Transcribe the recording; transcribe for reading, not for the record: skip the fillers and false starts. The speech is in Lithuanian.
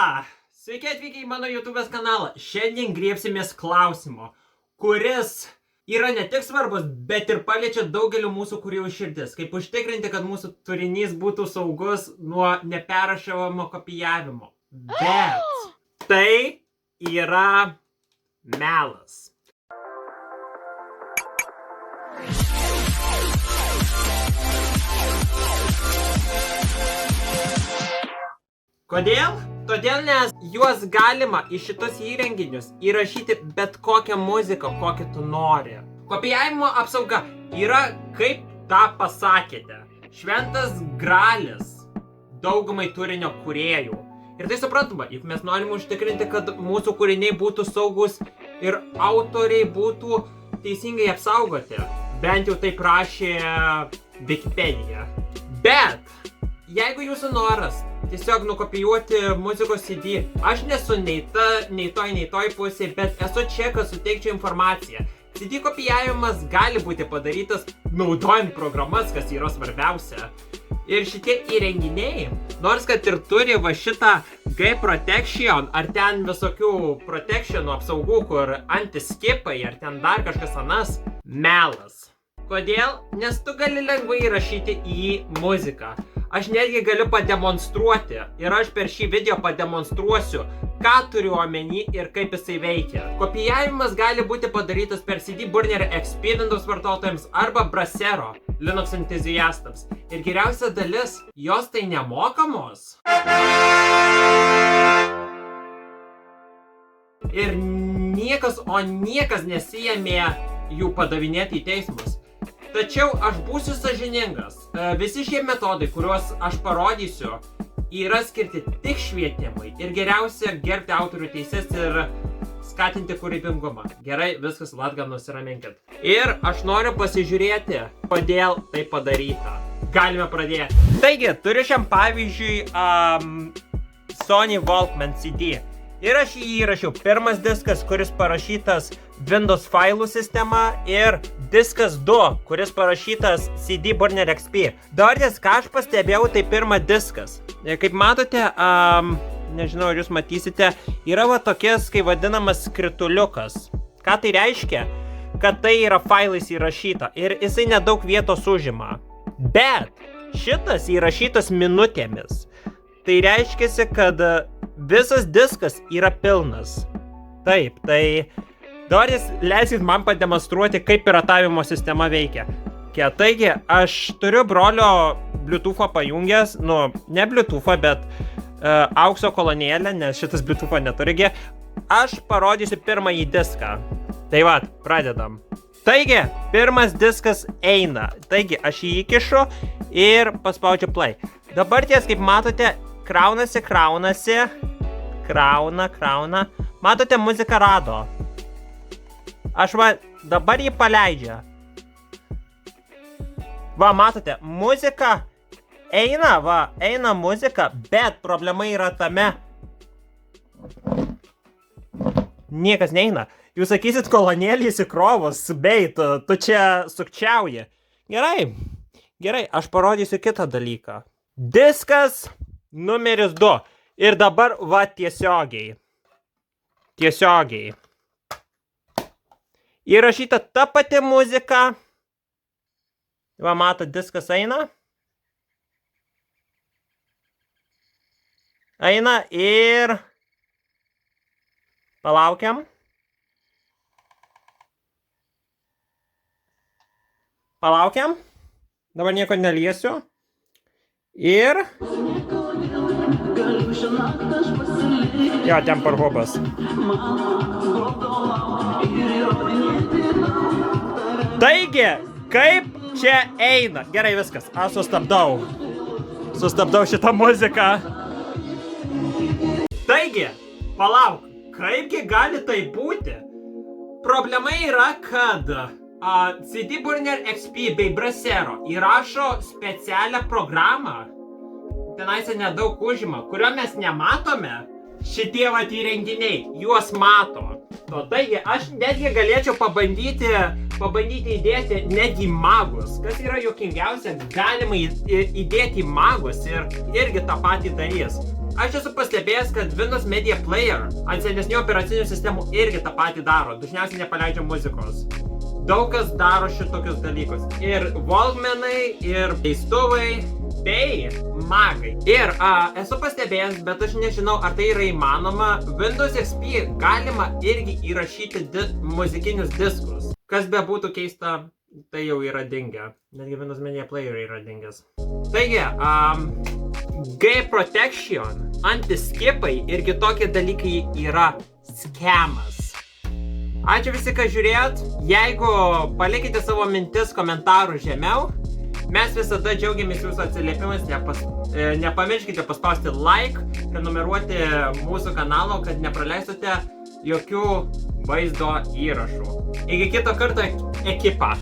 Sveiki atvykę į mano YouTube'ės kanalą. Šiandien griebsimės klausimo, kuris yra ne tik svarbus, bet ir paliečia daugelį mūsų kūrėjų širdis. Kaip užtikrinti, kad mūsų turinys būtų saugus nuo neperrašymo kopijavimo. Bet tai yra melas. Kodėl? Todėl, nes juos galima į šitus įrenginius įrašyti bet kokią muziką, kokią tu nori. Kopijavimo apsauga yra, kaip tą pasakėte, šventas gralis daugumai turinio kūrėjų. Ir tai suprantama, juk mes norim užtikrinti, kad mūsų kūriniai būtų saugus ir autoriai būtų teisingai apsaugoti. Bent jau tai prašė Wikipedia. Bet jeigu jūsų noras tiesiog nukopijuoti muzikos CD, aš nesu nei toj pusėje, bet esu čia, kad suteikčiau informaciją. CD kopijavimas gali būti padarytas naudojant programas, kas yra svarbiausia. Ir šitie įrenginiai, nors kad ir turi va šitą G-Protection, ar ten visokių protectionų apsaugų, kur antiskipai, ar ten dar kažkas anas, melas. Kodėl? Nes tu gali lengvai įrašyti į muziką. Aš netgi galiu pademonstruoti ir aš per šį video pademonstruosiu, ką turiu omeny ir kaip jisai veikia. Kopijavimas gali būti padarytas per CD Burner XP Windows vartotojams arba Brasero Linux entuziastams. Ir geriausia dalis, jos tai nemokamos. Ir niekas nesijėmė jų padavinėti į teismus. Tačiau aš būsiu sąžiningas. Visi šie metodai, kuriuos aš parodysiu, yra skirti tik švietimui. Ir geriausia gerbti autorių teises ir skatinti kūrybingumą. Gerai, viskas, latga, nusiraminkit. Ir aš noriu pasižiūrėti, kodėl tai padaryta. Galime pradėti. Taigi, turiu šiam pavyzdžiui Sony Walkman CD. Ir aš jį įrašiau. Pirmas diskas, kuris parašytas Windows failų sistema, ir diskas 2, kuris parašytas CD Burner XP. Dabar ką aš pastebėjau, tai pirmas diskas. Kaip matote, nežinau, ar jūs matysite, yra va tokias, kaip vadinamas skrituliukas. Ką tai reiškia? Kad tai yra failais įrašyta ir jisai nedaug vietos užima. Bet šitas įrašytas minutėmis. Tai reiškia, kad visas diskas yra pilnas. Taip, tai dabar jūs leisit man pademonstruoti, kaip piratavimo sistema veikia. Taigi, aš turiu brolio Bluetooth'o pajungęs, ne Bluetooth'o, bet aukso kolonėlę, nes šitas Bluetooth'o neturigi. Aš parodysiu pirmąjį diską. Tai va, pradedam. Taigi, pirmas diskas eina. Taigi, aš jį įkišu ir paspaudžiu play. Dabar ties, kaip matote, kraunasi. Krauna. Matote, muzika rado. Aš dabar jį paleidžia. Va, matote, muzika eina muzika, bet problema yra tame. Niekas neina. Jūs sakysit, kolonėlį įsikrovus, bei tu čia sukčiauji. Gerai, aš parodysiu kitą dalyką. Diskas numeris 2. Ir dabar va tiesiogiai. Įrašyta ta pati muzika. Va, mato, diskas eina. Eina ir palaukiam. Dabar nieko neliesiu. Ir jo, ten parhobas. Taigi, kaip čia eina? Gerai, viskas. Aš sustabdau šitą muziką. Taigi, palauk, kaipgi gali tai būti? Problema yra, kad CD Burner XP bei Brasero įrašo specialią programą. Tenais nedaug užima, kurio mes nematome. Šitie vat įrenginiai, juos mato. Taigi, aš netgi galėčiau pabandyti įdėti netgi magus. Kas yra juokingiausia, galima įdėti magus ir irgi tą patį darys. Aš esu pastebėjęs, kad Windows Media Player ant senesnių operacinių sistemų irgi tą patį daro, dažniausiai nepaleidžia muzikos. Daug kas daro šitokius dalykus. Ir Walkmanai, ir leistuvai, bei Magai. Ir esu pastebėjęs, bet aš nežinau, ar tai yra įmanoma, Windows XP galima irgi įrašyti muzikinius diskus. Kas be būtų keista, tai jau yra dingę. Netgi Windows Media Player yra dingęs. Taigi, G-Protection, antiskipai ir kitokie dalykai yra skemas. Ačiū visi, kad žiūrėjot. Jeigu palikite savo mintis komentarų žemiau, mes visada džiaugiamės jūsų atsiliepimais. Nepamirškite paspausti like, prenumeruoti mūsų kanalo, kad nepraleistote jokių vaizdo įrašų. Iki kito karto, ekipa.